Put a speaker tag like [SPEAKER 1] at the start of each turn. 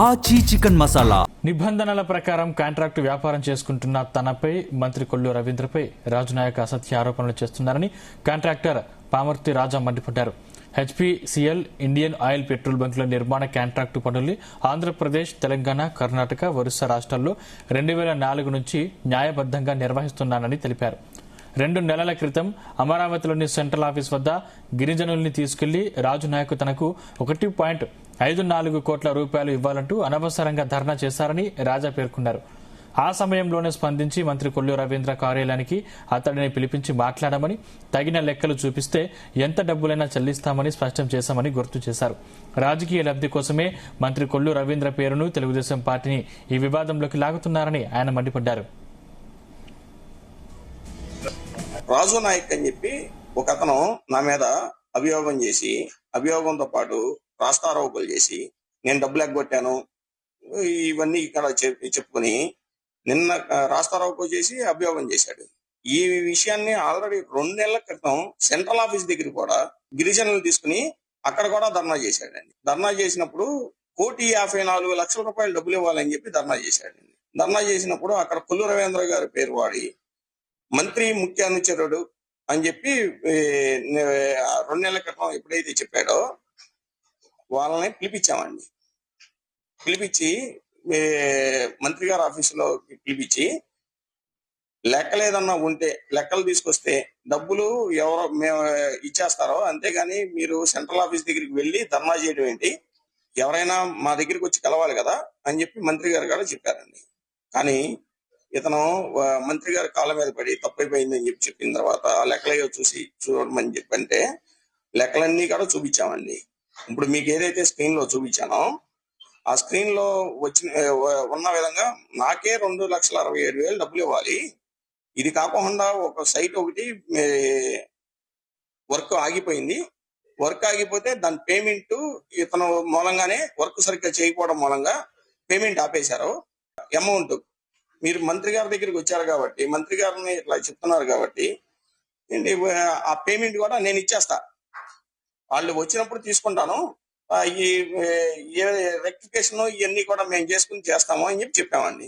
[SPEAKER 1] ఆచి చికెన్ మసాలా.
[SPEAKER 2] నిబంధనల ప్రకారం కాంట్రాక్టు వ్యాపారం చేసుకుంటున్న తనపై మంత్రి కొల్లు రవీంద్రపై రాజునాయక్ అసత్య ఆరోపణలు చేస్తున్నారని కాంట్రాక్టర్ పామర్తి రాజా మండిపడ్డారు. హెచ్పీసీఎల్ ఇండియన్ ఆయిల్ పెట్రోల్ బంకుల నిర్మాణ కాంట్రాక్టు పనుల్ని ఆంధ్రప్రదేశ్, తెలంగాణ, కర్ణాటక, ఒరిస్సా రాష్ట్రాల్లో 2004 నుంచి న్యాయబద్దంగా నిర్వహిస్తున్నానని తెలిపారు. 2 నెలల క్రితం అమరావతిలోని సెంట్రల్ ఆఫీస్ వద్ద గిరిజనుల్ని తీసుకెళ్లి రాజునాయక్ తనకు 1.54 కోట్ల రూపాయలు ఇవ్వాలంటూ అనవసరంగా ధర్నా చేశారని రాజా పేర్కొన్నారు. ఆ సమయంలోనే స్పందించి మంత్రి కొల్లు రవీంద్ర కార్యాలయానికి అతడిని పిలిపించి మాట్లాడమని, తగిన లెక్కలు చూపిస్తే ఎంత డబ్బులైనా చెల్లిస్తామని స్పష్టం చేశామని గుర్తు చేశారు. రాజకీయ లబ్ధి కోసమే మంత్రి కొల్లు రవీంద్ర పేరును తెలుగుదేశం పార్టీని ఈ వివాదంలోకి లాగుతున్నారని ఆయన మండిపడ్డారు.
[SPEAKER 3] రాజు నాయక్ అని చెప్పి ఒక అతను నా మీద అభియోగం చేసి, అభియోగంతో పాటు రాస్తారోపణలు చేసి నేను డబ్బులు ఎగ్గొట్టాను ఇవన్నీ ఇక్కడ చెప్పుకొని నిన్న రాస్తారోపణ చేసి అభియోగం చేశాడు. ఈ విషయాన్ని ఆల్రెడీ 2 నెలల క్రితం సెంట్రల్ ఆఫీస్ దగ్గర కూడా గిరిజనులు తీసుకుని అక్కడ కూడా ధర్నా చేశాడండి. ధర్నా చేసినప్పుడు 1,54,00,000 రూపాయలు డబ్బులు ఇవ్వాలని చెప్పి ధర్నా చేశాడండి. ధర్నా చేసినప్పుడు అక్కడ కొల్లు రవీంద్ర గారి పేరు వాడి మంత్రి ముఖ్య అనుచరుడు అని చెప్పి 2 నెలల క్రితం ఎప్పుడైతే చెప్పాడో వాళ్ళని పిలిపించామండి. పిలిపించి మంత్రి గారి ఆఫీసులో పిలిపించి లెక్కలు ఏదన్నా ఉంటే లెక్కలు తీసుకొస్తే డబ్బులు ఎవరో మేము ఇచ్చేస్తారో, అంతేగాని మీరు సెంట్రల్ ఆఫీస్ దగ్గరికి వెళ్ళి ధర్నా చేయడం ఏంటి, ఎవరైనా మా దగ్గరికి వచ్చి కలవాలి కదా అని చెప్పి మంత్రి గారు కూడా చెప్పారండి. కానీ ఇతను మంత్రి గారి కాళ్ళ మీద పడి తప్పైపోయింది అని చెప్పి చెప్పిన తర్వాత లెక్కలు చూడమని చెప్పంటే లెక్కలన్నీ కూడా చూపించామండి. ఇప్పుడు మీకు ఏదైతే స్క్రీన్ లో చూపించానో ఆ స్క్రీన్ లో ఉన్న విధంగా నాకే 2,67,000 డబ్బులు ఇవ్వాలి. ఇది కాకుండా ఒక సైట్ ఒకటి వర్క్ ఆగిపోయింది. వర్క్ ఆగిపోతే దాని పేమెంట్ ఇతను మూలంగానే వర్క్ సరిగ్గా చేయకపోవడం మూలంగా పేమెంట్ ఆపేశారు. అమౌంట్ మీరు మంత్రి గారి దగ్గరికి వచ్చారు కాబట్టి, మంత్రి గారిని ఇట్లా చెప్తున్నారు కాబట్టి ఆ పేమెంట్ కూడా నేను ఇచ్చేస్తా, వాళ్ళు వచ్చినప్పుడు తీసుకుంటాను, ఈ రెక్టిఫికేషన్ ఇవన్నీ కూడా మేము చేసుకుని చేస్తాము అని చెప్పి చెప్పామండి.